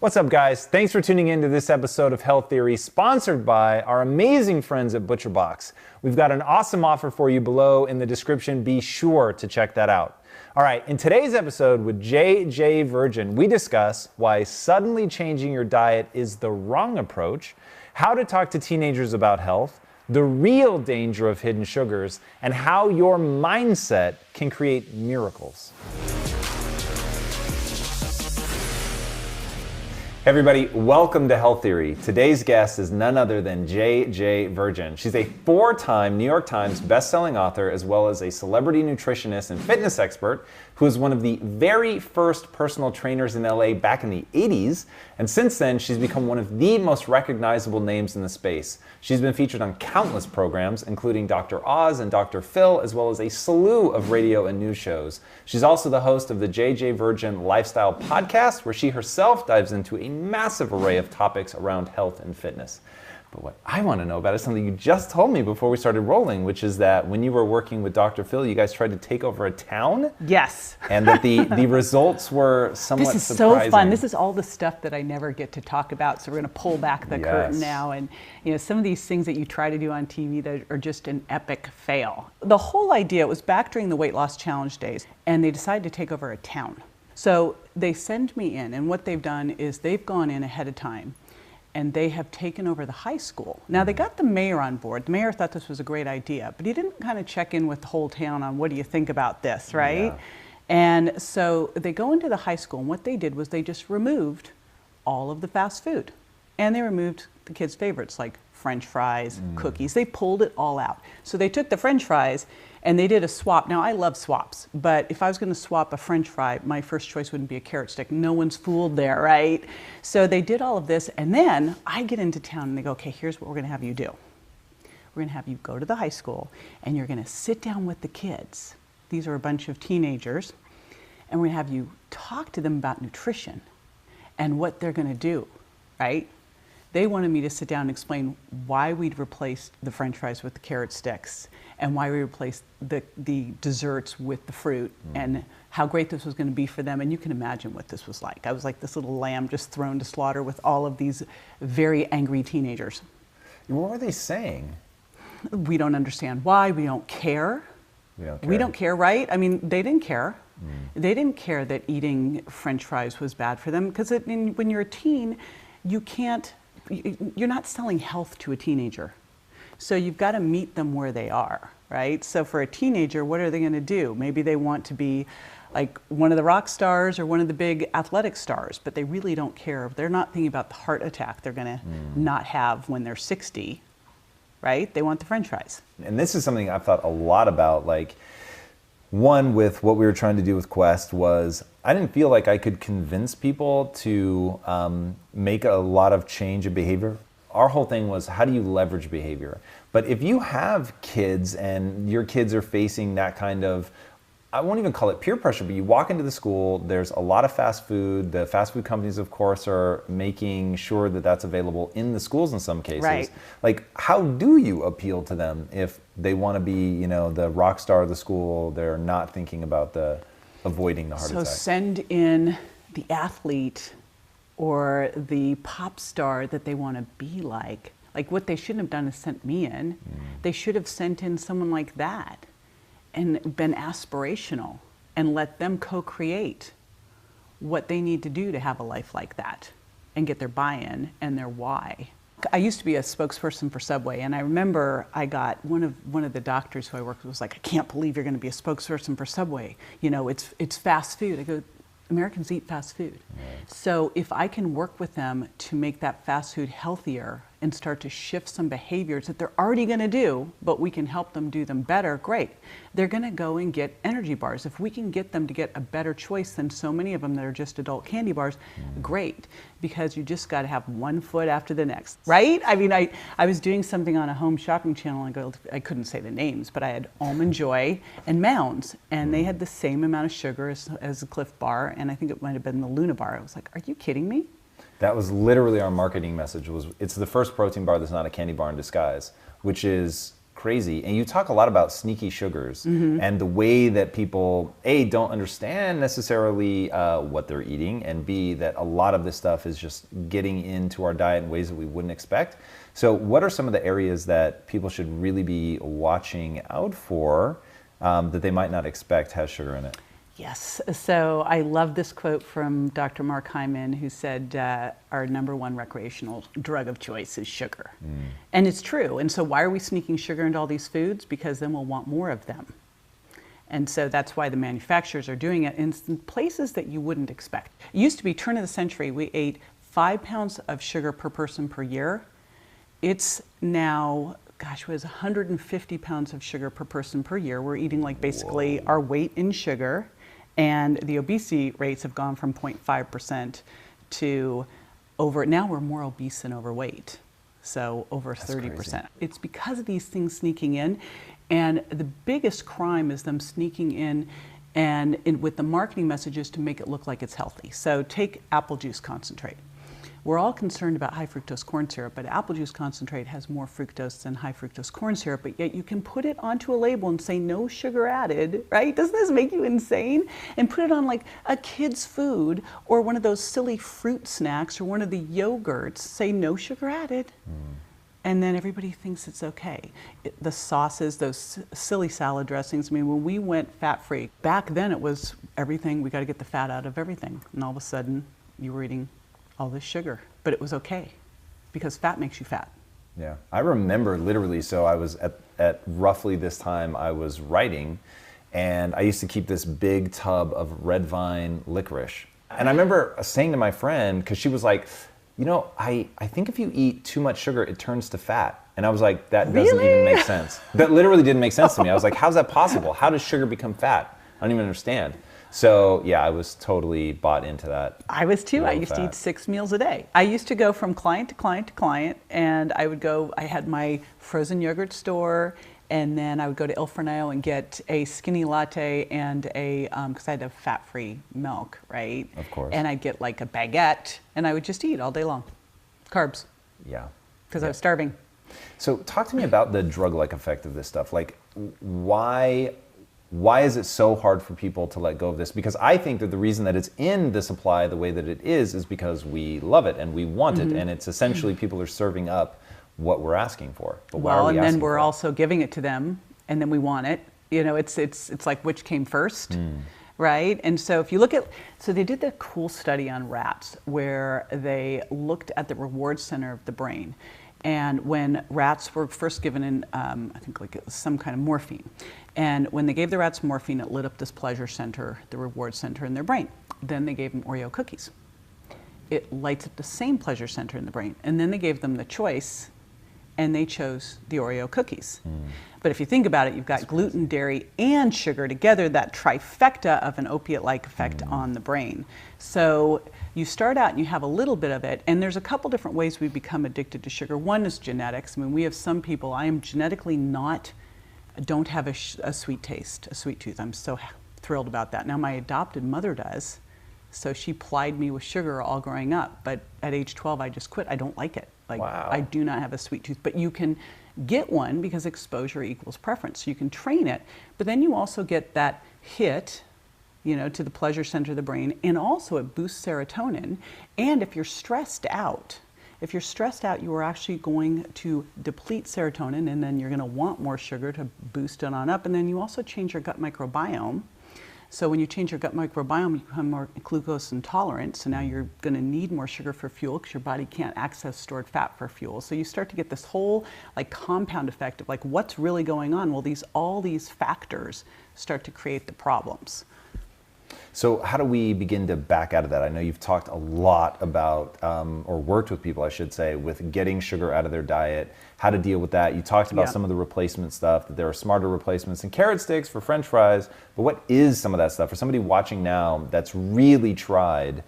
What's up, guys? Thanks for tuning in to this episode of Health Theory, sponsored by our amazing friends at ButcherBox. We've got an awesome offer for you below in the description. Be sure to check that out. All right, in today's episode with JJ Virgin, we discuss why suddenly changing your diet is the wrong approach, how to talk to teenagers about health, the real danger of hidden sugars, and how your mindset can create miracles. Hey everybody, welcome to Health Theory. Today's guest is none other than JJ Virgin. She's a 4-time New York Times best-selling author, as well as a celebrity nutritionist and fitness expert who was one of the very first personal trainers in LA back in the 80s. And since then, she's become one of the most recognizable names in the space. She's been featured on countless programs, including Dr. Oz and Dr. Phil, as well as a slew of radio and news shows. She's also the host of the JJ Virgin Lifestyle Podcast, where she herself dives into a massive array of topics around health and fitness. But what I want to know about is something you just told me before we started rolling, which is that when you were working with Dr. Phil, you guys tried to take over a town? Yes. And that the results were somewhat surprising. This is so fun. This is all the stuff that I never get to talk about. So we're going to pull back the curtain now. And some of these things that you try to do on TV that are just an epic fail. The whole idea was back during the weight loss challenge days, and they decided to take over a town. So they send me in, and what they've done is they've gone in ahead of time and they have taken over the high school. Now they got the mayor on board. The mayor thought this was a great idea, but he didn't kind of check in with the whole town on what do you think about this, right? Yeah. And so they go into the high school, and what they did was they just removed all of the fast food. And they removed the kids' favorites like French fries, cookies. They pulled it all out. So they took the French fries and they did a swap. Now I love swaps, but if I was going to swap a French fry, my first choice wouldn't be a carrot stick. No one's fooled there, right? So they did all of this, and then I get into town and they go, okay, here's what we're going to have you do. We're going to have you go to the high school and you're going to sit down with the kids. These are a bunch of teenagers, and we're going to have you talk to them about nutrition and what they're going to do, right? They wanted me to sit down and explain why we'd replaced the French fries with the carrot sticks and why we replaced the desserts with the fruit and how great this was going to be for them. And you can imagine what this was like. I was like this little lamb just thrown to slaughter with all of these very angry teenagers. What were they saying? We don't understand why. We don't care. We don't care, right? I mean, they didn't care. They didn't care that eating French fries was bad for them, because when you're a teen, you're not selling health to a teenager. So you've got to meet them where they are, right? So for a teenager, what are they going to do? Maybe they want to be like one of the rock stars or one of the big athletic stars, but they really don't care. They're not thinking about the heart attack they're going to not have when they're 60, right? They want the French fries. And this is something I've thought a lot about. Like, one, with what we were trying to do with Quest was I didn't feel like I could convince people to make a lot of change of behavior. Our whole thing was, how do you leverage behavior? But if you have kids and your kids are facing that kind of, I won't even call it peer pressure, but you walk into the school, there's a lot of fast food. The fast food companies, of course, are making sure that that's available in the schools in some cases. Right. Like, how do you appeal to them if they want to be, the rock star of the school? They're not thinking about avoiding the heart attack. So send in the athlete or the pop star that they want to be like. Like, what they shouldn't have done is sent me in. They should have sent in someone like that and been aspirational and let them co-create what they need to do to have a life like that and get their buy-in and their why. I used to be a spokesperson for Subway, and I remember I got one of the doctors who I worked with was like, I can't believe you're going to be a spokesperson for Subway. It's fast food. I go, Americans eat fast food. Right. So if I can work with them to make that fast food healthier and start to shift some behaviors that they're already going to do, but we can help them do them better, great. They're going to go and get energy bars. If we can get them to get a better choice than so many of them that are just adult candy bars, great, because you just got to have one foot after the next, right? I mean, I was doing something on a home shopping channel, and I couldn't say the names, but I had Almond Joy and Mounds, and they had the same amount of sugar as the Cliff Bar, and I think it might have been the Luna Bar. I was like, are you kidding me? That was literally our marketing message. It's the first protein bar that's not a candy bar in disguise, which is crazy. And you talk a lot about sneaky sugars and the way that people, A, don't understand necessarily what they're eating, and B, that a lot of this stuff is just getting into our diet in ways that we wouldn't expect. So what are some of the areas that people should really be watching out for that they might not expect has sugar in it? Yes. So I love this quote from Dr. Mark Hyman, who said our number one recreational drug of choice is sugar. And it's true. And so why are we sneaking sugar into all these foods? Because then we'll want more of them. And so that's why the manufacturers are doing it in places that you wouldn't expect. It used to be turn of the century, we ate 5 pounds of sugar per person per year. It's now, gosh, what is 150 pounds of sugar per person per year. We're eating like basically our weight in sugar. And the obesity rates have gone from 0.5% to over, now we're more obese than overweight. So over 30%. Crazy. It's because of these things sneaking in. And the biggest crime is them sneaking in and with the marketing messages to make it look like it's healthy. So take apple juice concentrate. We're all concerned about high fructose corn syrup, but apple juice concentrate has more fructose than high fructose corn syrup, but yet you can put it onto a label and say no sugar added, right? Doesn't this make you insane? And put it on like a kid's food or one of those silly fruit snacks or one of the yogurts, say no sugar added. And then everybody thinks it's okay. The sauces, those silly salad dressings, I mean, when we went fat-free, back then it was everything, we got to get the fat out of everything. And all of a sudden, you were eating all this sugar, but it was okay because fat makes you fat. Yeah, I remember literally, so I was at roughly this time I was writing, and I used to keep this big tub of red vine licorice. And I remember saying to my friend, because she was like, you know, I think if you eat too much sugar, it turns to fat. And I was like, that doesn't even make sense. That literally didn't make sense to me. I was like, how's that possible? How does sugar become fat? I don't even understand. So yeah, I was totally bought into that. I was too. I used to eat 6 meals a day. I used to go from client to client to client, and I would go, I had my frozen yogurt store, and then I would go to Il Fornello and get a skinny latte and a, because I had a fat-free milk, right? Of course. And I'd get like a baguette, and I would just eat all day long. Carbs. Yeah. Because I was starving. So talk to me about the drug-like effect of this stuff. Like, why is it so hard for people to let go of this? Because I think that the reason that it's in the supply the way that it is because we love it and we want it, and it's essentially people are serving up what we're asking for. But why are we and then asking we're for it? also giving it to them, and then we want it. You know, it's like which came first, right? And so if you look at, so they did the cool study on rats where they looked at the reward center of the brain. And when rats were first given in, I think like it was some kind of morphine, and when they gave the rats morphine, it lit up this pleasure center, the reward center in their brain. Then they gave them Oreo cookies. It lights up the same pleasure center in the brain. And then they gave them the choice, and they chose the Oreo cookies. But if you think about it, you've got gluten, dairy, and sugar together, that trifecta of an opiate-like effect on the brain. So you start out and you have a little bit of it, and there's a couple different ways we become addicted to sugar. One is genetics. I mean, we have some people, I am genetically don't have a sweet taste, a sweet tooth. I'm so thrilled about that. Now my adopted mother does, so she plied me with sugar all growing up, but at age 12 I just quit. I don't like it. Like, wow. I do not have a sweet tooth, but you can get one because exposure equals preference. So you can train it, but then you also get that hit, you know, to the pleasure center of the brain, and also it boosts serotonin. And if you're stressed out, you are actually going to deplete serotonin, and then you're going to want more sugar to boost it on up. And then you also change your gut microbiome. So when you change your gut microbiome, you become more glucose intolerant. So now you're going to need more sugar for fuel because your body can't access stored fat for fuel. So you start to get this whole like compound effect of like what's really going on. Well, all these factors start to create the problems. So how do we begin to back out of that? I know you've talked a lot about, or worked with people, I should say, with getting sugar out of their diet, how to deal with that. You talked about some of the replacement stuff, that there are smarter replacements and carrot sticks for French fries, but what is some of that stuff? For somebody watching now that's really tried,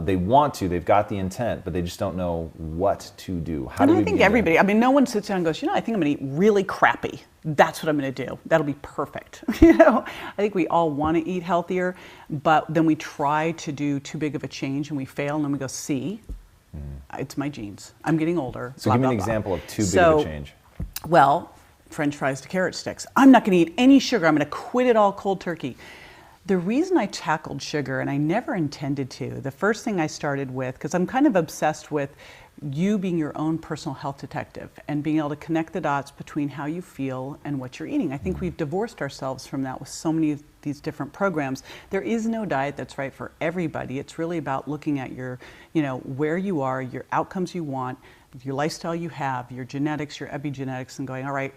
they want to, they've got the intent, but they just don't know what to do. How do we begin? Everybody, I mean, no one sits down and goes, you know, I think I'm going to eat really crappy. That's what I'm going to do. That'll be perfect. You know, I think we all want to eat healthier, but then we try to do too big of a change and we fail, and then we go, see, it's my genes. I'm getting older. So give me an example of too big of a change. Well, French fries to carrot sticks. I'm not going to eat any sugar. I'm going to quit it all cold turkey. The reason I tackled sugar, and I never intended to, the first thing I started with, because I'm kind of obsessed with you being your own personal health detective and being able to connect the dots between how you feel and what you're eating. I think we've divorced ourselves from that with so many of these different programs. There is no diet that's right for everybody. It's really about looking at your, where you are, your outcomes you want, your lifestyle you have, your genetics, your epigenetics, and going, all right,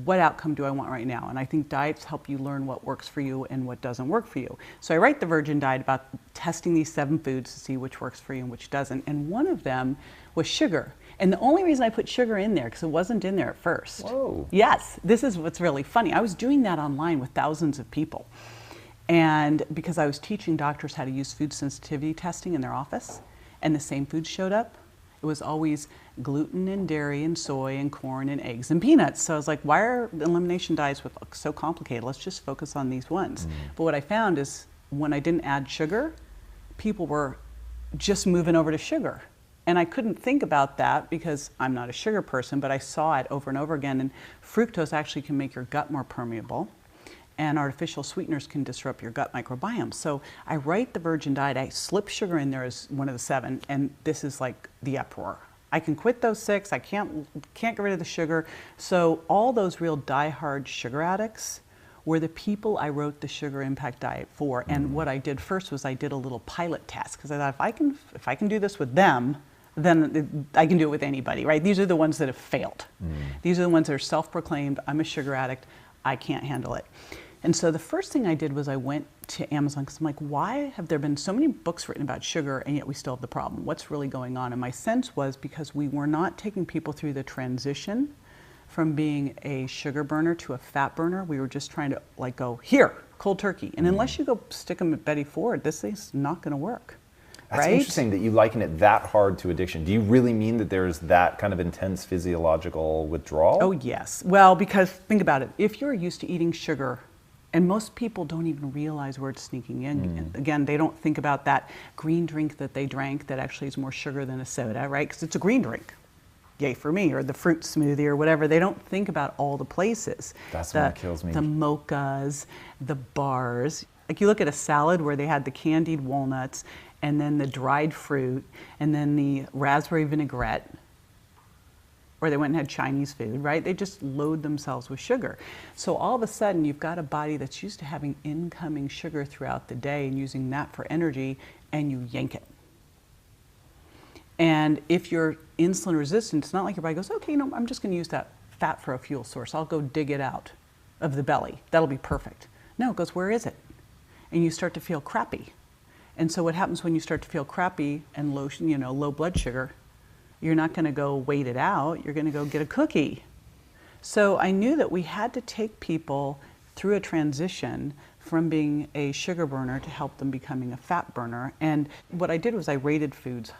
what outcome do I want right now? And I think diets help you learn what works for you and what doesn't work for you. So I write the Virgin Diet about testing these 7 foods to see which works for you and which doesn't. And one of them was sugar. And the only reason I put sugar in there, because it wasn't in there at first. Whoa. Yes, this is what's really funny. I was doing that online with thousands of people. And because I was teaching doctors how to use food sensitivity testing in their office, and the same foods showed up, it was always gluten and dairy and soy and corn and eggs and peanuts. So I was like, why are elimination diets so complicated? Let's just focus on these ones. But what I found is when I didn't add sugar, people were just moving over to sugar. And I couldn't think about that because I'm not a sugar person, but I saw it over and over again. And fructose actually can make your gut more permeable, and artificial sweeteners can disrupt your gut microbiome. So I write the Virgin Diet, I slip sugar in there as one of the 7, and this is like the uproar. I can quit those 6, I can't get rid of the sugar. So all those real diehard sugar addicts were the people I wrote the Sugar Impact Diet for. And what I did first was I did a little pilot test, because I thought if I can do this with them, then I can do it with anybody, right? These are the ones that have failed. These are the ones that are self-proclaimed, I'm a sugar addict, I can't handle it. And so the first thing I did was I went to Amazon, because I'm like, why have there been so many books written about sugar and yet we still have the problem? What's really going on? And my sense was because we were not taking people through the transition from being a sugar burner to a fat burner. We were just trying to go, here, cold turkey. And unless you go stick them at Betty Ford, this thing's not going to work. That's right? Interesting that you liken it that hard to addiction. Do you really mean that there's that kind of intense physiological withdrawal? Oh, yes. Well, because think about it. If you're used to eating sugar, and most people don't even realize where it's sneaking in. Again, they don't think about that green drink that they drank that actually is more sugar than a soda, right? Because it's a green drink. Yay for me, or the fruit smoothie or whatever. They don't think about all the places. That's what kills me. The mochas, the bars. Like you look at a salad where they had the candied walnuts and then the dried fruit and then the raspberry vinaigrette, or they went and had Chinese food, right? They just load themselves with sugar. So all of a sudden, you've got a body that's used to having incoming sugar throughout the day and using that for energy, and you yank it. And if you're insulin resistant, it's not like your body goes, okay, I'm just gonna use that fat for a fuel source. I'll go dig it out of the belly. That'll be perfect. No, it goes, where is it? And you start to feel crappy. And so what happens when you start to feel crappy and low blood sugar, you're not going to go wait it out, you're going to go get a cookie. So I knew that we had to take people through a transition from being a sugar burner to help them becoming a fat burner. And what I did was I rated foods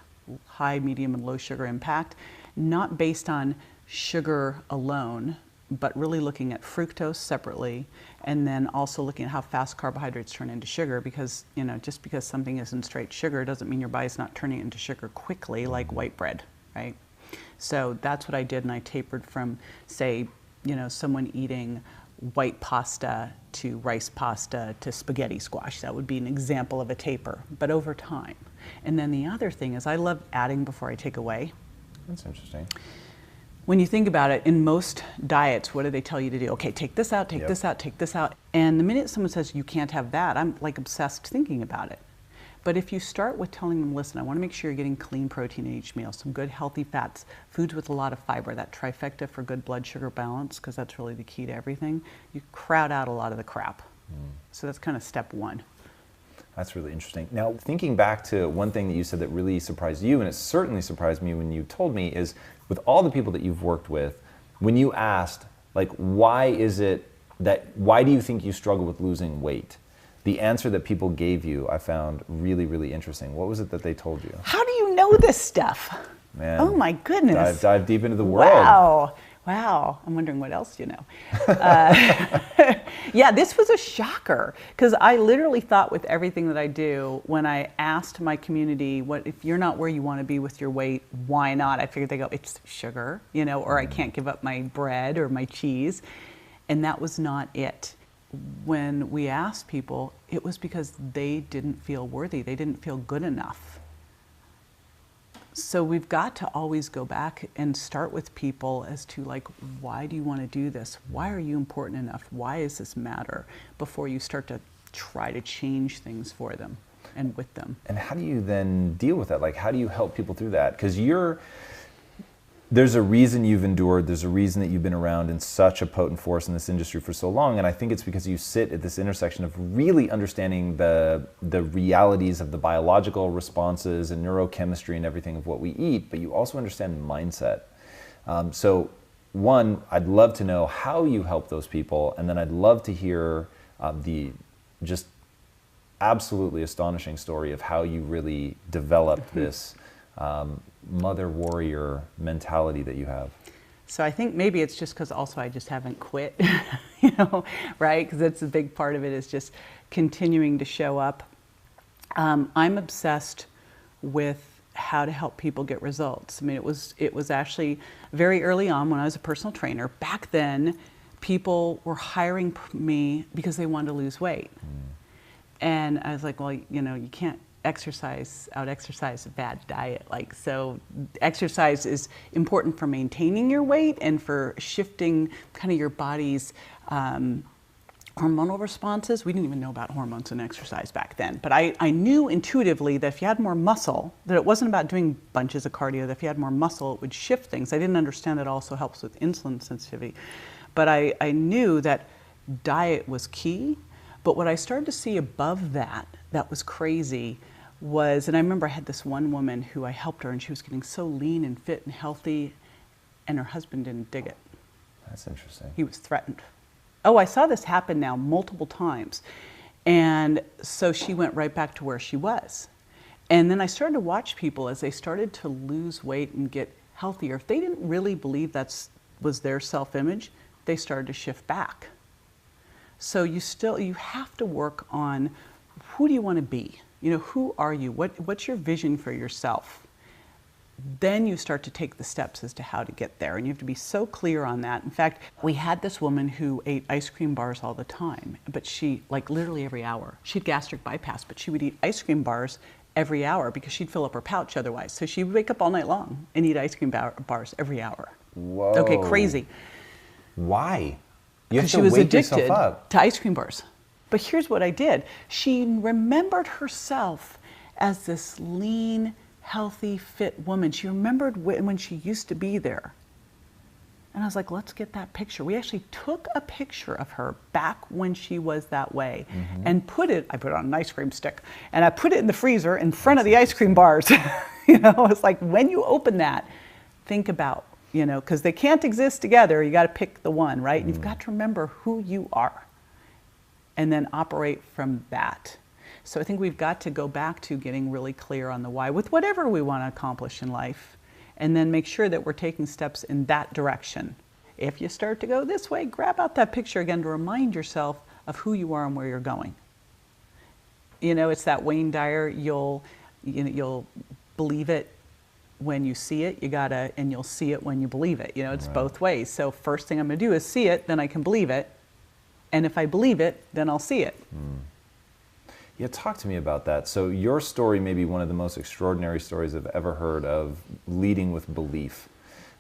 high, medium, and low sugar impact, not based on sugar alone, but really looking at fructose separately, and then also looking at how fast carbohydrates turn into sugar, because just because something isn't straight sugar doesn't mean your body's not turning it into sugar quickly, like white bread. Right? So that's what I did, and I tapered from, say, someone eating white pasta to rice pasta to spaghetti squash. That would be an example of a taper, but over time. And then the other thing is I love adding before I take away. That's interesting. When you think about it, in most diets, what do they tell you to do? Okay, take this out, take this out, take this out. And the minute someone says you can't have that, I'm like obsessed thinking about it. But if you start with telling them, listen, I want to make sure you're getting clean protein in each meal, some good healthy fats, foods with a lot of fiber, that trifecta for good blood sugar balance, because that's really the key to everything, you crowd out a lot of the crap. So that's kind of step 1. That's really interesting. Now, thinking back to one thing that you said that really surprised you, and it certainly surprised me when you told me, is with all the people that you've worked with, when you asked, why do you think you struggle with losing weight? The answer that people gave you, I found really, really interesting. What was it that they told you? How do you know this stuff? Man, oh my goodness. Dive deep into the world. Wow. I'm wondering what else you know. Yeah, this was a shocker because I literally thought with everything that I do, when I asked my community, what if you're not where you want to be with your weight, why not? I figured they go, it's sugar, you know, or I can't give up my bread or my cheese. And that was not it. When we asked people, it was because they didn't feel worthy. They didn't feel good enough. So we've got to always go back and start with people as to like, why do you want to do this? Why are you important enough? Why does this matter? Before you start to try to change things for them and with them. And how do you then deal with that? Like, how do you help people through that? Because there's a reason you've endured, there's a reason that you've been around in such a potent force in this industry for so long, and I think it's because you sit at this intersection of really understanding the realities of the biological responses and neurochemistry and everything of what we eat, but you also understand mindset. So one, I'd love to know how you help those people, and then I'd love to hear the just absolutely astonishing story of how you really developed this mother warrior mentality that you have. So I think maybe it's just because also I just haven't quit, you know, right? Because that's a big part of it is just continuing to show up. I'm obsessed with how to help people get results. I mean, it was actually very early on when I was a personal trainer. Back then, people were hiring me because they wanted to lose weight. And I was like, well, you know, you can't out-exercise a bad diet. Like, so exercise is important for maintaining your weight and for shifting kind of your body's hormonal responses. We didn't even know about hormones and exercise back then. But I knew intuitively that if you had more muscle, that it wasn't about doing bunches of cardio, that if you had more muscle, it would shift things. I didn't understand it also helps with insulin sensitivity. But I knew that diet was key. But what I started to see above that was crazy was, and I remember I had this one woman who I helped her and she was getting so lean and fit and healthy and her husband didn't dig it. That's interesting. He was threatened. Oh, I saw this happen now multiple times. And so she went right back to where she was. And then I started to watch people as they started to lose weight and get healthier. If they didn't really believe that was their self-image, they started to shift back. So you have to work on who do you want to be? You know, who are you? What's your vision for yourself? Then you start to take the steps as to how to get there. And you have to be so clear on that. In fact, we had this woman who ate ice cream bars all the time, but she, like literally every hour, she had gastric bypass, but she would eat ice cream bars every hour because she'd fill up her pouch otherwise. So she would wake up all night long and eat ice cream bars every hour. Whoa. Okay, crazy. Why? You have She to was wake yourself addicted up. to ice cream bars. But here's what I did. She remembered herself as this lean, healthy, fit woman. She remembered when she used to be there. And I was like, let's get that picture. We actually took a picture of her back when she was that way and I put it on an ice cream stick, and I put it in the freezer in front of the ice cream bars. You know, it's like when you open that, think about, you know, because they can't exist together. You got to pick the one, right? And you've got to remember who you are and then operate from that. So I think we've got to go back to getting really clear on the why with whatever we want to accomplish in life, and then make sure that we're taking steps in that direction. If you start to go this way, grab out that picture again to remind yourself of who you are and where you're going. You know, it's that Wayne Dyer, you'll believe it when you see it, and you'll see it when you believe it. You know, it's both ways. So first thing I'm going to do is see it, then I can believe it. And if I believe it, then I'll see it. Yeah, talk to me about that. So your story may be one of the most extraordinary stories I've ever heard of leading with belief.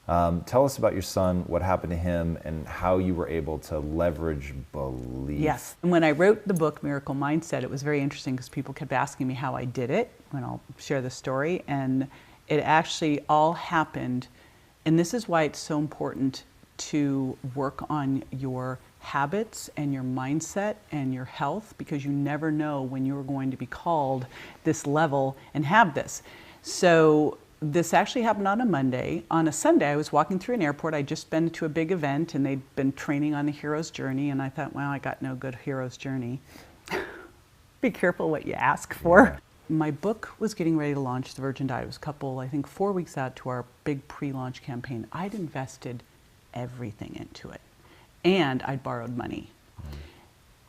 Tell us about your son, what happened to him, and how you were able to leverage belief. Yes. And when I wrote the book, Miracle Mindset, it was very interesting because people kept asking me how I did it, and I'll share the story. And it actually all happened, and this is why it's so important to work on your habits and your mindset and your health, because you never know when you're going to be called this level and have this. So this actually happened on a Monday. On a Sunday, I was walking through an airport. I'd just been to a big event and they'd been training on the hero's journey, and I thought, wow, I got no good hero's journey. Be careful what you ask for. My book was getting ready to launch, The Virgin Diet. It was I think 4 weeks out to our big pre-launch campaign. I'd invested everything into it. And I'd borrowed money.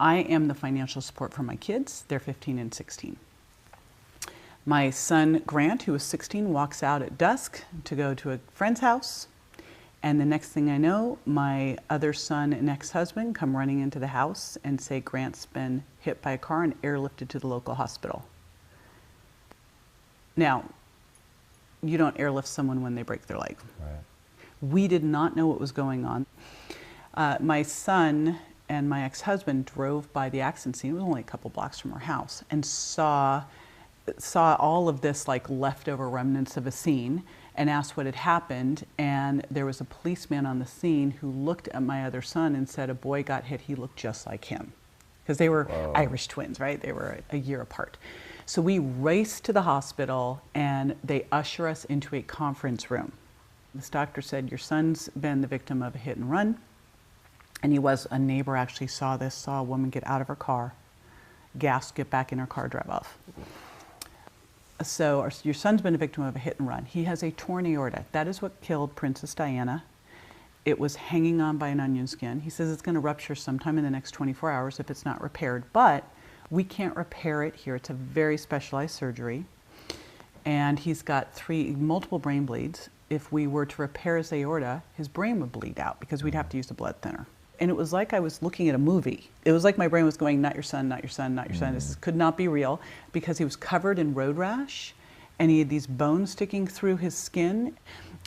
I am the financial support for my kids. They're 15 and 16. My son, Grant, who is 16, walks out at dusk to go to a friend's house. And the next thing I know, my other son and ex-husband come running into the house and say Grant's been hit by a car and airlifted to the local hospital. Now, you don't airlift someone when they break their leg. Right. We did not know what was going on. My son and my ex-husband drove by the accident scene. It was only a couple blocks from our house, and saw all of this like leftover remnants of a scene, and asked what had happened. And there was a policeman on the scene who looked at my other son and said, a boy got hit, he looked just like him. Because they were Whoa. Irish twins, right? They were a year apart. So we raced to the hospital, and they usher us into a conference room. This doctor said, your son's been the victim of a hit and run. And a neighbor actually saw a woman get out of her car, gasped, get back in her car, drive off. So your son's been a victim of a hit and run. He has a torn aorta. That is what killed Princess Diana. It was hanging on by an onion skin. He says it's going to rupture sometime in the next 24 hours if it's not repaired, but we can't repair it here. It's a very specialized surgery. And he's got multiple brain bleeds. If we were to repair his aorta, his brain would bleed out because we'd have to use a blood thinner. And it was like I was looking at a movie. It was like my brain was going, not your son, not your son, not your son. This could not be real, because he was covered in road rash and he had these bones sticking through his skin.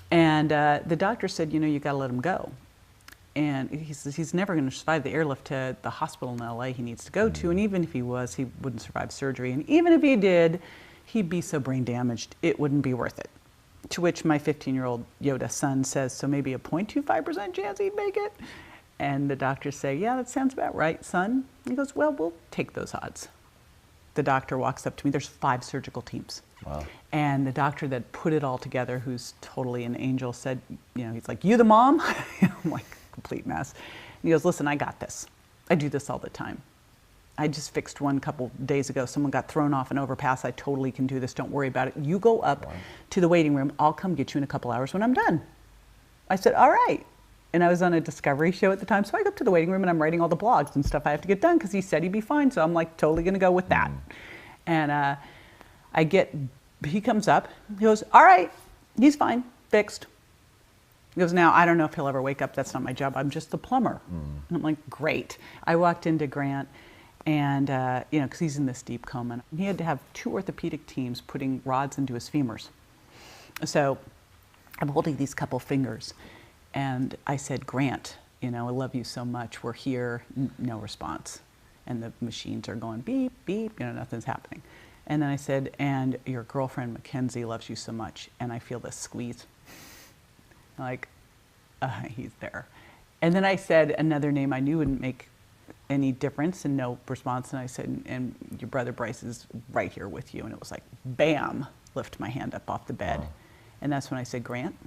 And the doctor said, you got to let him go. And he says he's never going to survive the airlift to the hospital in LA he needs to go to. And even if he was, he wouldn't survive surgery. And even if he did, he'd be so brain damaged, it wouldn't be worth it. To which my 15-year-old Yoda son says, so maybe a 0.25% chance he'd make it? And the doctors say, yeah, that sounds about right, son. He goes, well, we'll take those odds. The doctor walks up to me. There's 5 surgical teams. Wow. And the doctor that put it all together, who's totally an angel, said, he's like, you the mom? I'm like, complete mess. And he goes, listen, I got this. I do this all the time. I just fixed one couple days ago. Someone got thrown off an overpass. I totally can do this. Don't worry about it. You go up to the waiting room. I'll come get you in a couple hours when I'm done. I said, all right. And I was on a Discovery show at the time, so I go up to the waiting room and I'm writing all the blogs and stuff I have to get done because he said he'd be fine, so I'm like totally gonna go with that. And he comes up, he goes, all right, he's fine, fixed. He goes, now, I don't know if he'll ever wake up, that's not my job, I'm just the plumber. And I'm like, great. I walked into Grant and, because he's in this deep coma, he had to have 2 orthopedic teams putting rods into his femurs. So I'm holding these couple fingers. And I said, Grant, I love you so much. We're here, no response. And the machines are going beep, beep, nothing's happening. And then I said, and your girlfriend, Mackenzie, loves you so much. And I feel this squeeze. Like, he's there. And then I said another name I knew wouldn't make any difference, and no response. And I said, and your brother Bryce is right here with you. And it was like, bam, lift my hand up off the bed. Wow. And that's when I said, Grant,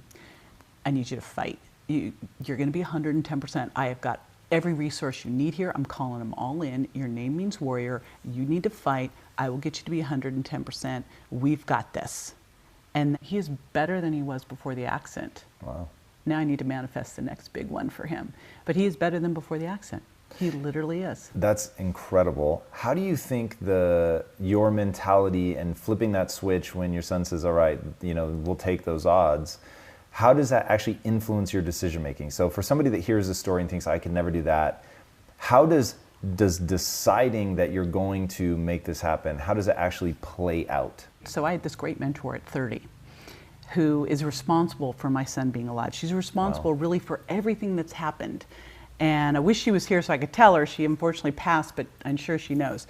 I need you to fight. You're going to be 110%. I have got every resource you need here. I'm calling them all in. Your name means warrior. You need to fight. I will get you to be 110%. We've got this. And he is better than he was before the accident. Wow. Now I need to manifest the next big one for him. But he is better than before the accident. He literally is. That's incredible. How do you think your mentality and flipping that switch when your son says, all right, we'll take those odds, how does that actually influence your decision making? So for somebody that hears this story and thinks, I could never do that, how does deciding that you're going to make this happen, how does it actually play out? So I had this great mentor at 30 who is responsible for my son being alive. She's responsible really for everything that's happened. And I wish she was here so I could tell her. She unfortunately passed, but I'm sure she knows.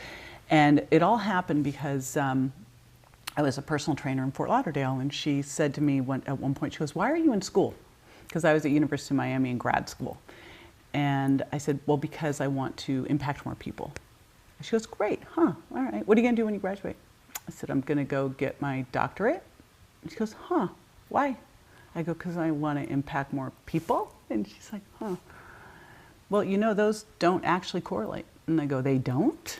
And it all happened because I was a personal trainer in Fort Lauderdale, and she said to me at one point, she goes, why are you in school? Because I was at University of Miami in grad school. And I said, well, because I want to impact more people. She goes, great, all right. What are you gonna do when you graduate? I said, I'm gonna go get my doctorate. And she goes, why? I go, because I wanna impact more people. And she's like, well, those don't actually correlate. And I go, they don't?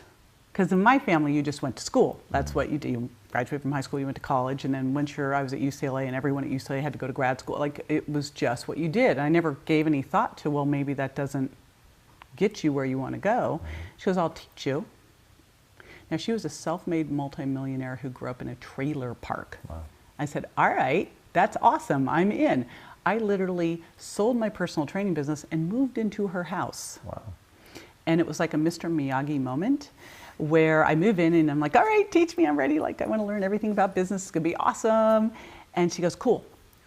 Because in my family, you just went to school. That's what you do. You graduated from high school, you went to college, and then once I was at UCLA, and everyone at UCLA had to go to grad school. Like, it was just what you did. I never gave any thought to, well, maybe that doesn't get you where you want to go. She goes, I'll teach you. Now, she was a self-made multimillionaire who grew up in a trailer park. Wow. I said, all right, that's awesome, I'm in. I literally sold my personal training business and moved into her house. Wow. And it was like a Mr. Miyagi moment where I move in and I'm like, all right, teach me, I'm ready. Like, I want to learn everything about business, it's gonna be awesome. And she goes, cool,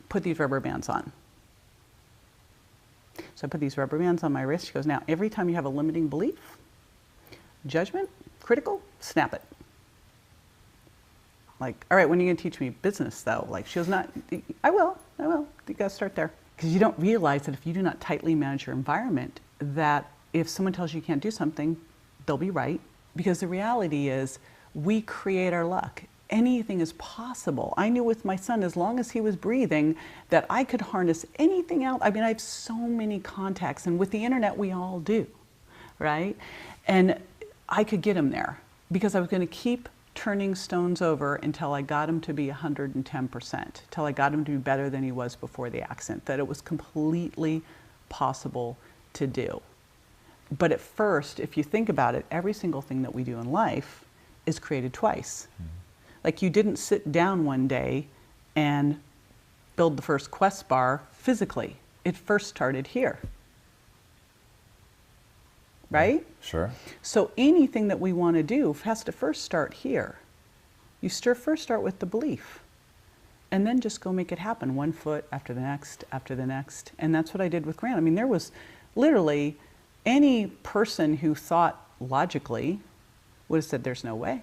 put these rubber bands on. So I put these rubber bands on my wrist. She goes, now, every time you have a limiting belief, judgment, critical, snap it. Like, all right, when are you gonna teach me business though? Like, she goes, I will, you gotta start there. Because you don't realize that if you do not tightly manage your environment, that if someone tells you you can't do something, they'll be right. Because the reality is, we create our luck. Anything is possible. I knew with my son, as long as he was breathing, that I could harness anything out. I mean, I have so many contacts, and with the internet, we all do, right? And I could get him there because I was going to keep turning stones over until I got him to be 110%, till I got him to be better than he was before the accident, that it was completely possible to do. But at first, if you think about it, every single thing that we do in life is created twice. Like, you didn't sit down one day and build the first Quest bar physically. It first started here. Right? Sure. So anything that we want to do has to first start here. You first start with the belief, and then just go make it happen, one foot after the next, after the next. And that's what I did with Grant. I mean, there was literally any person who thought logically would have said there's no way.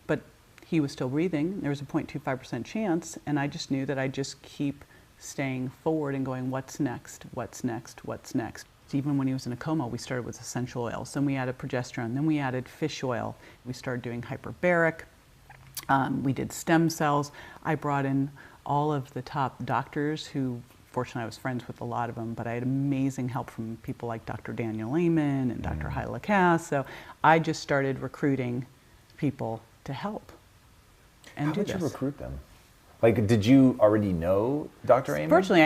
But he was still breathing. There was a 0.25% chance, and I just knew that I'd just keep staying forward and going, what's next, what's next, what's next. Even when he was in a coma, we started with essential oils. Then we added progesterone. Then we added fish oil. We started doing hyperbaric. We did stem cells. I brought in all of the top doctors who, fortunately, I was friends with a lot of them, but I had amazing help from people like Dr. Daniel Amen and Dr. Hyla Cass. So I just started recruiting people to help and do this. How did you recruit them? Like, did you already know Dr. Amen? Fortunately,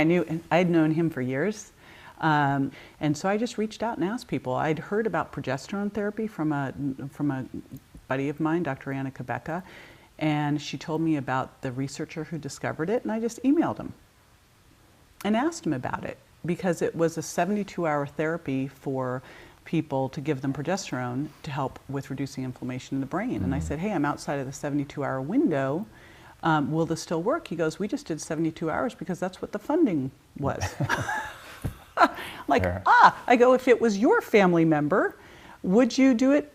I had known him for years. And so I just reached out and asked people. I'd heard about progesterone therapy from a buddy of mine, Dr. Anna Kabeka, and she told me about the researcher who discovered it, and I just emailed him and asked him about it, because it was a 72-hour therapy for people to give them progesterone to help with reducing inflammation in the brain. And I said, hey, I'm outside of the 72-hour window. Will this still work? He goes, we just did 72 hours because that's what the funding was. Like, I go, if it was your family member, would you do it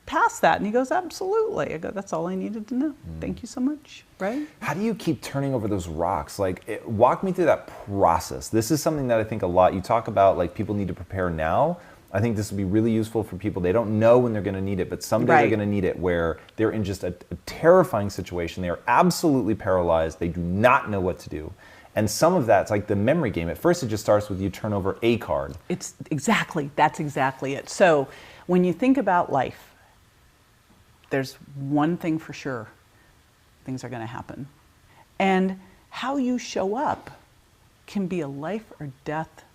past that? And he goes, absolutely. I go, that's all I needed to know. Thank you so much, right? How do you keep turning over those rocks? Like, walk me through that process. This is something that I think a lot, you talk about, like, people need to prepare now. I think this would be really useful for people. They don't know when they're going to need it, but someday they're going to need it, where they're in just a terrifying situation. They are absolutely paralyzed. They do not know what to do. And some of that's like the memory game. At first, it just starts with you turn over a card. That's exactly it. So when you think about life, there's one thing for sure: things are going to happen. And how you show up can be a life or death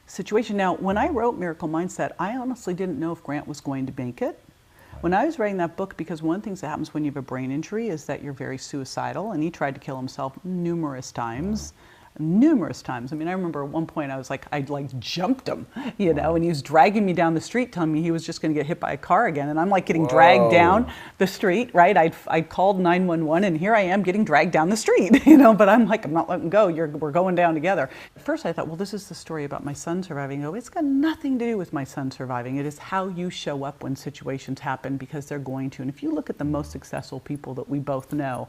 situation. Now, when I wrote Miracle Mindset, I honestly didn't know if Grant was going to make it. When I was writing that book, because one of the things that happens when you have a brain injury is that you're very suicidal, and he tried to kill himself numerous times. I mean, I remember at one point I jumped him, you know, and he was dragging me down the street telling me he was just going to get hit by a car again. And I'm like getting dragged down the street, right? I called 911, and here I am getting dragged down the street, you know, but I'm like, I'm not letting go. We're going down together. At first I thought, well, this is the story about my son surviving. Oh, it's got nothing to do with my son surviving. It is how you show up when situations happen, because they're going to. And if you look at the most successful people that we both know,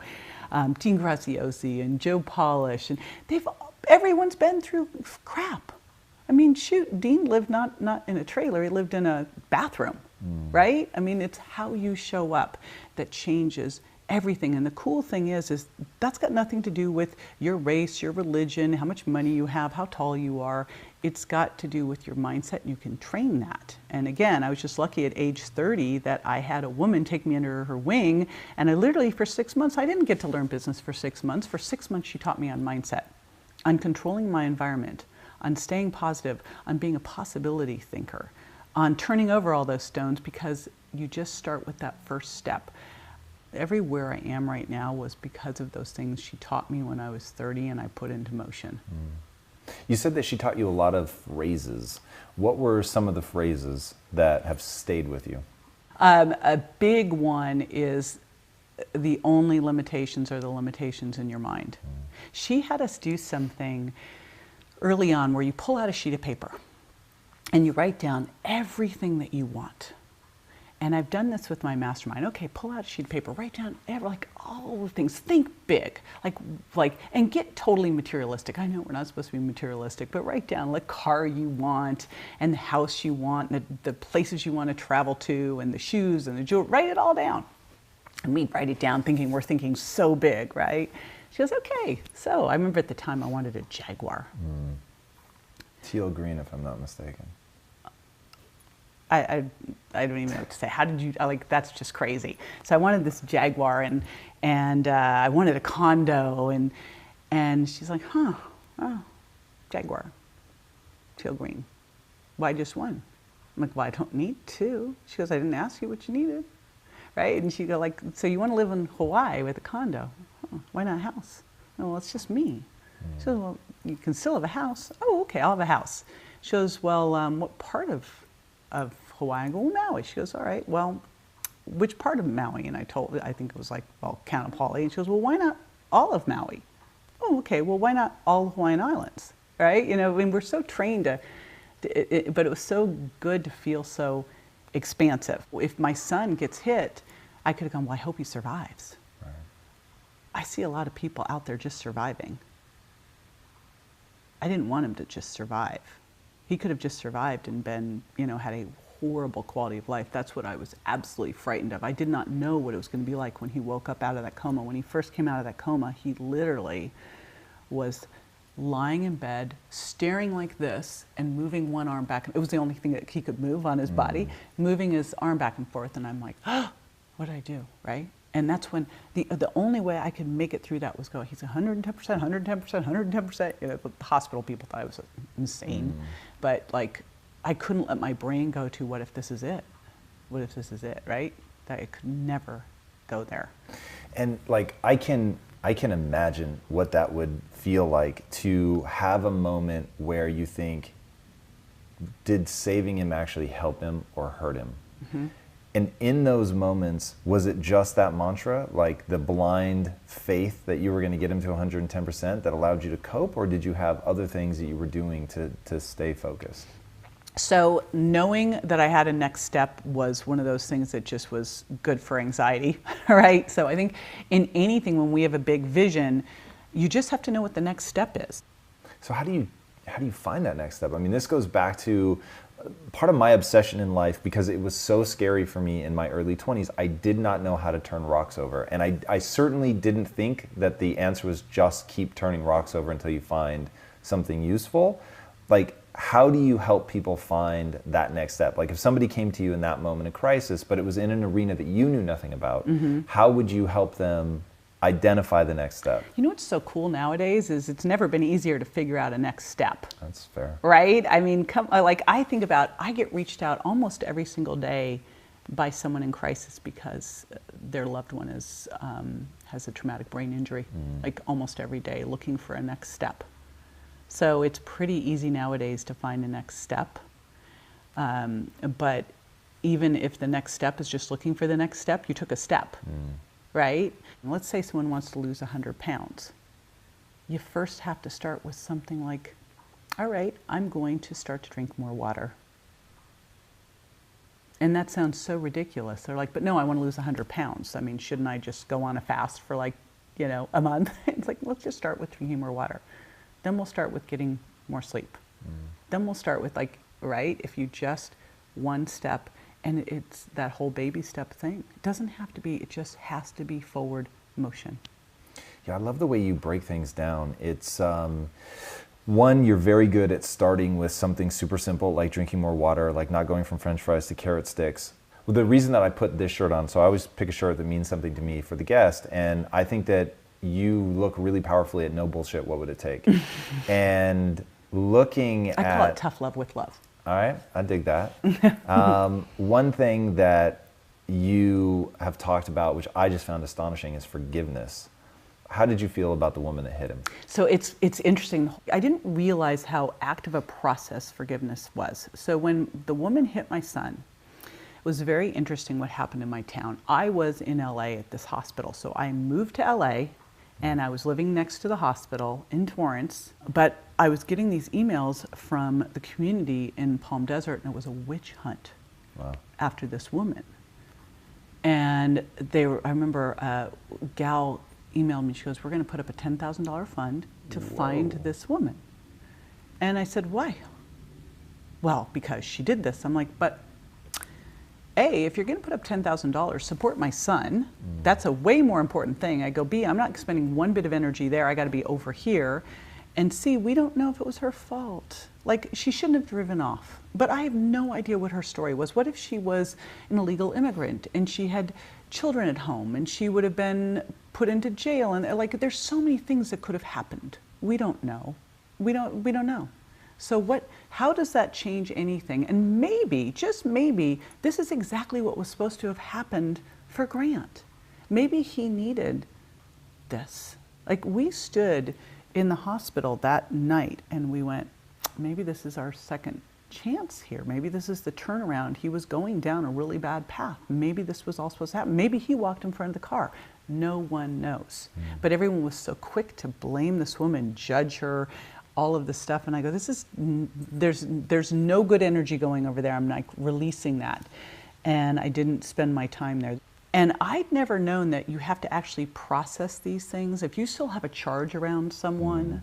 Dean Graziosi and Joe Polish, and everyone's been through crap. I mean, shoot, Dean lived not in a trailer, he lived in a bathroom, right? I mean, it's how you show up that changes everything. And the cool thing is that's got nothing to do with your race, your religion, how much money you have, how tall you are. It's got to do with your mindset. You can train that. And again, I was just lucky at age 30 that I had a woman take me under her wing, and I literally, for 6 months, I didn't get to learn business for 6 months. For 6 months, she taught me on mindset, on controlling my environment, on staying positive, on being a possibility thinker, on turning over all those stones, because you just start with that first step. Everywhere I am right now was because of those things she taught me when I was 30 and I put into motion. You said that she taught you a lot of phrases. What were some of the phrases that have stayed with you? A big one is the only limitations are the limitations in your mind. She had us do something early on where you pull out a sheet of paper and you write down everything that you want. And I've done this with my mastermind. Okay, pull out a sheet of paper, write down like all the things. Think big, and get totally materialistic. I know we're not supposed to be materialistic, but write down the car you want, and the house you want, and the places you want to travel to, and the shoes and the jewelry. Write it all down. And we write it down, thinking we're thinking so big, right? She goes, okay. So I remember at the time I wanted a Jaguar. Teal green, if I'm not mistaken. I don't even know what to say. How did you, that's just crazy. So I wanted this Jaguar, and I wanted a condo, and she's like, oh, Jaguar, teal green. Why just one? I'm like, well, I don't need two. She goes, I didn't ask you what you needed, right? And she go so you want to live in Hawaii with a condo? Oh, why not a house? Oh, well, it's just me. She goes, well, you can still have a house. Oh, okay, I'll have a house. She goes, well, what part of Hawaii? I go, well, Maui. She goes, all right, well, which part of Maui? And I think it was Kaanapali. And she goes, well, why not all of Maui? Oh, okay, well, why not all the Hawaiian Islands, right? I mean, we're so trained but it was so good to feel so expansive. If my son gets hit, I could have gone, well, I hope he survives. Right. I see a lot of people out there just surviving. I didn't want him to just survive. He could have just survived and been, had a horrible quality of life. That's what I was absolutely frightened of. I did not know what it was going to be like when he woke up out of that coma. When he first came out of that coma, he literally was lying in bed, staring like this, and moving one arm back. It was the only thing that he could move on his body, moving his arm back and forth. And I'm like, oh, what did I do, right? And that's when the only way I could make it through that was go, he's 110%, 110%, 110%. The hospital people thought I was insane. But I couldn't let my brain go to, what if this is it? What if this is it, right? That it could never go there. And I can imagine what that would feel like to have a moment where you think, did saving him actually help him or hurt him? And in those moments, was it just that mantra, the blind faith that you were going to get him to 110% that allowed you to cope, or did you have other things that you were doing to stay focused? So knowing that I had a next step was one of those things that just was good for anxiety, right? So I think in anything, when we have a big vision, you just have to know what the next step is. So how do you find that next step? I mean, this goes back to part of my obsession in life, because it was so scary for me in my early 20s. I did not know how to turn rocks over. And I certainly didn't think that the answer was just keep turning rocks over until you find something useful. How do you help people find that next step? If somebody came to you in that moment of crisis, but it was in an arena that you knew nothing about, how would you help them identify the next step? You know what's so cool nowadays is it's never been easier to figure out a next step. That's fair. Right? I mean, I get reached out almost every single day by someone in crisis because their loved one has a traumatic brain injury, almost every day, looking for a next step. So it's pretty easy nowadays to find a next step. But even if the next step is just looking for the next step, you took a step, right? Let's say someone wants to lose 100 pounds. You first have to start with something like, all right, I'm going to start to drink more water. And that sounds so ridiculous. They're like, but no, I want to lose 100 pounds. I mean, shouldn't I just go on a fast for a month? It's let's just start with drinking more water. Then we'll start with getting more sleep. Then we'll start with right, if you just one step, and it's that whole baby step thing. It doesn't have to be, it just has to be forward motion. Yeah, I love the way you break things down. It's, one, you're very good at starting with something super simple, like drinking more water, like not going from French fries to carrot sticks. Well, the reason that I put this shirt on, so I always pick a shirt that means something to me for the guest, and I think that you look really powerfully at no bullshit, what would it take? And looking at... I call it tough love with love. All right, I dig that. One thing that you have talked about, which I just found astonishing, is forgiveness. How did you feel about the woman that hit him? So it's interesting. I didn't realize how active a process forgiveness was. So when the woman hit my son, it was very interesting what happened in my town. I was in LA at this hospital. So I moved to LA and I was living next to the hospital in Torrance, but I was getting these emails from the community in Palm Desert, and it was a witch hunt after this woman. And I remember a gal emailed me, she goes, we're going to put up a $10,000 fund to find this woman. And I said, why? Well, because she did this. I'm like, but A, if you're going to put up $10,000, support my son. That's a way more important thing. I go, B, I'm not spending one bit of energy there. I got to be over here. And C, we don't know if it was her fault. Like, she shouldn't have driven off. But I have no idea what her story was. What if she was an illegal immigrant and she had children at home and she would have been put into jail? And like, there's so many things that could have happened. We don't know. We don't know. So how does that change anything? And maybe, just maybe, this is exactly what was supposed to have happened for Grant. Maybe he needed this. Like, we stood in the hospital that night and we went, maybe this is our second chance here. Maybe this is the turnaround. He was going down a really bad path. Maybe this was all supposed to happen. Maybe he walked in front of the car. No one knows. But everyone was so quick to blame this woman, judge her, all of this stuff. And I go, there's no good energy going over there. I'm like releasing that. And I didn't spend my time there. And I'd never known that you have to actually process these things. If you still have a charge around someone,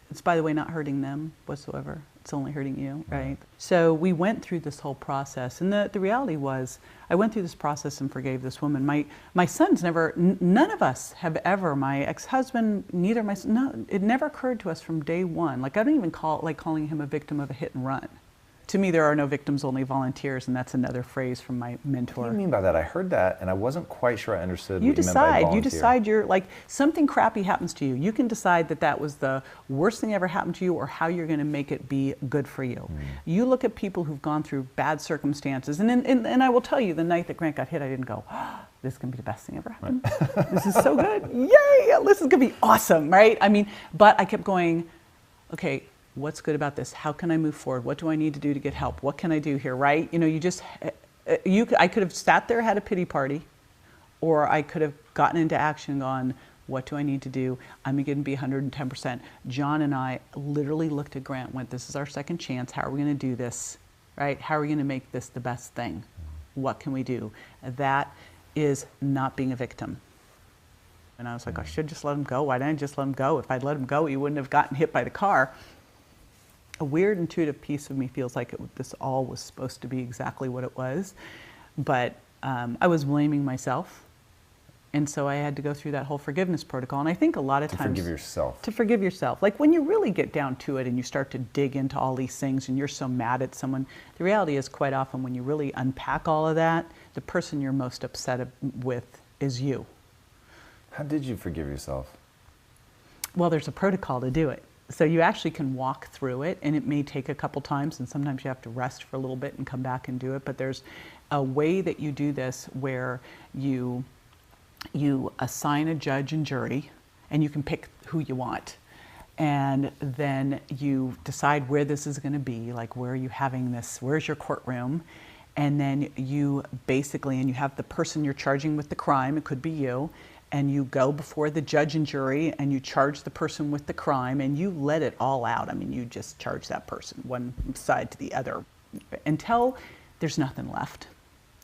it's, by the way, not hurting them whatsoever. It's only hurting you, right? So we went through this whole process. And the reality was, I went through this process and forgave this woman. My sons never, none of us have ever, my ex-husband, neither my son, no, it never occurred to us from day one. Like, I don't even calling him a victim of a hit and run. To me, there are no victims, only volunteers, and that's another phrase from my mentor. What do you mean by that? I heard that, and I wasn't quite sure I understood what you meant by volunteer. You decide you're, like, something crappy happens to you. You can decide that that was the worst thing ever happened to you or how you're going to make it be good for you. You look at people who've gone through bad circumstances, and I will tell you, the night that Grant got hit, I didn't go, oh, this is going to be the best thing ever happened. Right. This is so good. Yay! This is going to be awesome, right? I mean, but I kept going, okay, what's good about this? How can I move forward? What do I need to do to get help? What can I do here, right? You know, I could have sat there, had a pity party, or I could have gotten into action and gone, what do I need to do? I'm going to be 110%. John and I literally looked at Grant and went, this is our second chance. How are we going to do this, right? How are we going to make this the best thing? What can we do? That is not being a victim. And I was like, I should just let him go. Why didn't I just let him go? If I'd let him go, he wouldn't have gotten hit by the car. A weird intuitive piece of me feels like this all was supposed to be exactly what it was, but I was blaming myself, and so I had to go through that whole forgiveness protocol. And I think a lot of times to forgive yourself. To forgive yourself, like when you really get down to it and you start to dig into all these things, and you're so mad at someone. The reality is, quite often, when you really unpack all of that, the person you're most upset with is you. How did you forgive yourself? Well, there's a protocol to do it. So you actually can walk through it, and it may take a couple times, and sometimes you have to rest for a little bit and come back and do it. But there's a way that you do this where you assign a judge and jury, and you can pick who you want. And then you decide where this is going to be, like where are you having this, where's your courtroom? And then you basically, and you have the person you're charging with the crime, it could be you, and you go before the judge and jury and you charge the person with the crime and you let it all out. I mean, you just charge that person one side to the other until there's nothing left.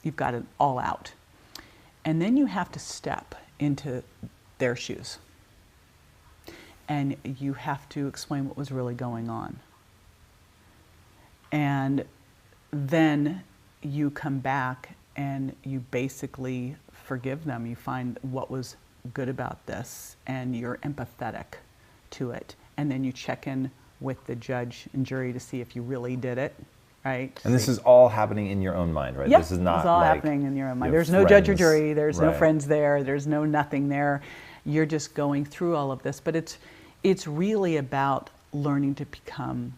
You've got it all out. And then you have to step into their shoes. And you have to explain what was really going on. And then you come back and you basically forgive them. You find what was good about this and you're empathetic to it. And then you check in with the judge and jury to see if you really did it, right? And this is all happening in your own mind, right? Yep, this is not it's all like happening in your own mind. There's no judge or jury, there's no friends there, there's no nothing there. You're just going through all of this. But it's really about learning to become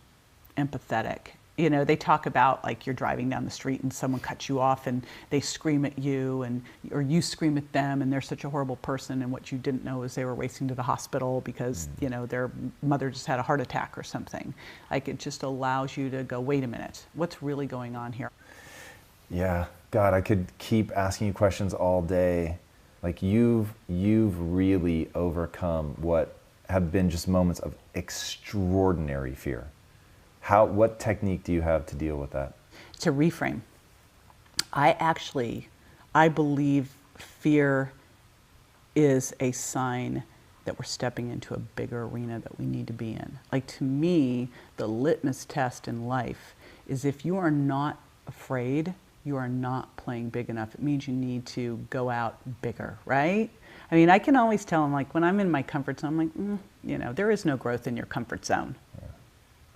empathetic You know, they talk about like you're driving down the street and someone cuts you off and they scream at you, or you scream at them and they're such a horrible person, and what you didn't know is they were racing to the hospital because, you know, their mother just had a heart attack or something. Like, it just allows you to go, wait a minute, what's really going on here? Yeah, God, I could keep asking you questions all day. Like, you've really overcome what have been just moments of extraordinary fear. What technique do you have to deal with that? To reframe. I believe fear is a sign that we're stepping into a bigger arena that we need to be in. Like, to me, the litmus test in life is if you are not afraid, you are not playing big enough. It means you need to go out bigger, right? I mean, I can always tell them, like, when I'm in my comfort zone, I'm like, you know, there is no growth in your comfort zone. Yeah.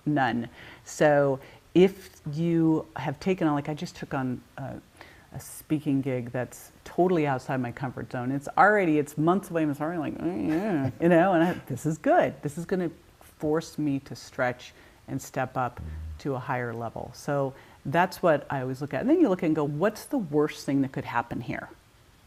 None. So if you have taken on, like, I just took on a speaking gig that's totally outside my comfort zone. It's months away, and it's already like, yeah, you know, and this is good. This is going to force me to stretch and step up to a higher level. So that's what I always look at. And then you look and go, what's the worst thing that could happen here?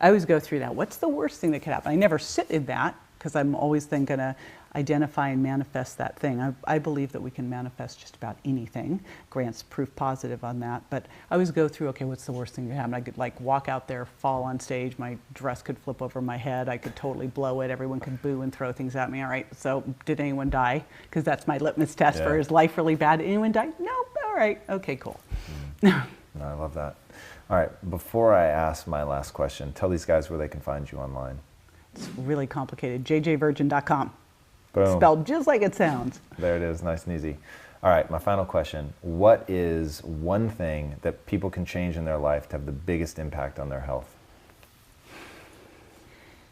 I always go through that. What's the worst thing that could happen? I never sit in that, because I'm always then going to identify and manifest that thing. I believe that we can manifest just about anything. Grant's proof positive on that. But I always go through, okay, what's the worst thing that could happen? I could, like, walk out there, fall on stage, my dress could flip over my head, I could totally blow it, everyone could boo and throw things at me. All right, so did anyone die? Because that's my litmus test for, is life really bad? Did anyone die? Nope. All right, okay, cool. No, I love that. All right, before I ask my last question, tell these guys where they can find you online. It's really complicated. jjvirgin.com. Boom. Spelled just like it sounds. There it is, nice and easy. All right, my final question. What is one thing that people can change in their life to have the biggest impact on their health?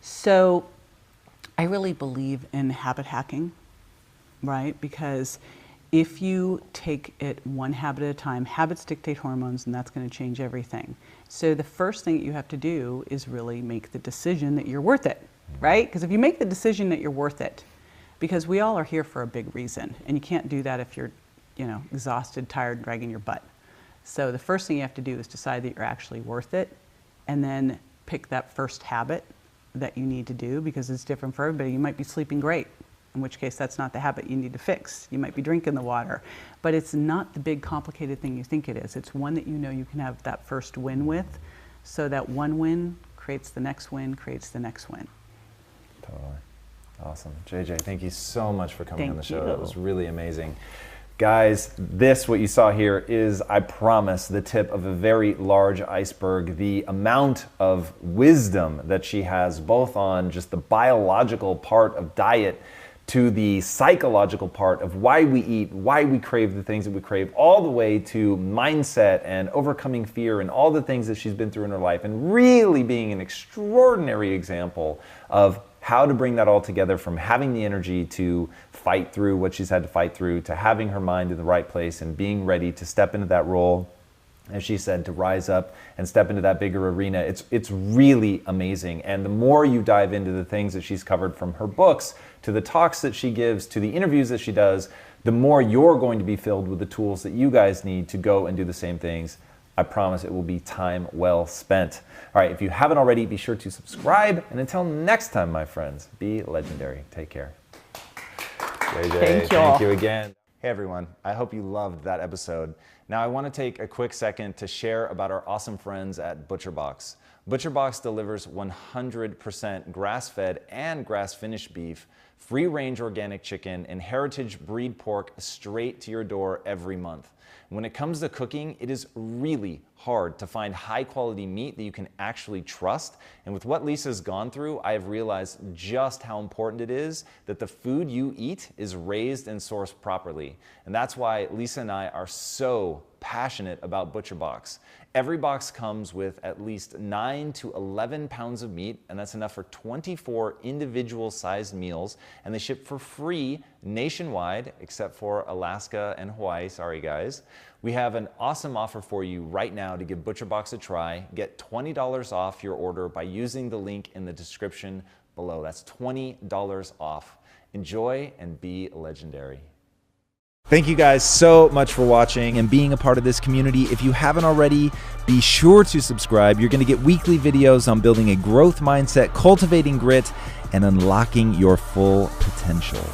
So I really believe in habit hacking, right? Because if you take it one habit at a time, habits dictate hormones, and that's going to change everything. So the first thing that you have to do is really make the decision that you're worth it, right? Because if you make the decision that you're worth it, because we all are here for a big reason, and you can't do that if you're, you know, exhausted, tired, dragging your butt. So the first thing you have to do is decide that you're actually worth it, and then pick that first habit that you need to do, because it's different for everybody. You might be sleeping great, in which case that's not the habit you need to fix. You might be drinking the water, but it's not the big complicated thing you think it is. It's one that you know you can have that first win with, so that one win creates the next win, creates the next win. Totally. Awesome. JJ, thank you so much for coming on the show. Thank you. That was really amazing. Guys, what you saw here is, I promise, the tip of a very large iceberg. The amount of wisdom that she has, both on just the biological part of diet to the psychological part of why we eat, why we crave the things that we crave, all the way to mindset and overcoming fear and all the things that she's been through in her life, and really being an extraordinary example of how to bring that all together, from having the energy to fight through what she's had to fight through, to having her mind in the right place and being ready to step into that role, as she said, to rise up and step into that bigger arena. It's really amazing. And the more you dive into the things that she's covered, from her books to the talks that she gives to the interviews that she does, the more you're going to be filled with the tools that you guys need to go and do the same things. I promise it will be time well spent. All right, if you haven't already, be sure to subscribe. And until next time, my friends, be legendary. Take care. JJ, thank you again. Hey everyone, I hope you loved that episode. Now I want to take a quick second to share about our awesome friends at ButcherBox. ButcherBox delivers 100% grass-fed and grass-finished beef, free-range organic chicken, and heritage breed pork straight to your door every month. When it comes to cooking, it is really hard to find high-quality meat that you can actually trust. And with what Lisa's gone through, I have realized just how important it is that the food you eat is raised and sourced properly. And that's why Lisa and I are so passionate about ButcherBox. Every box comes with at least 9 to 11 pounds of meat, and that's enough for 24 individual sized meals, and they ship for free nationwide, except for Alaska and Hawaii. Sorry guys. We have an awesome offer for you right now to give ButcherBox a try. Get $20 off your order by using the link in the description below. That's $20 off. Enjoy and be legendary. Thank you guys so much for watching and being a part of this community. If you haven't already, be sure to subscribe. You're going to get weekly videos on building a growth mindset, cultivating grit, and unlocking your full potential.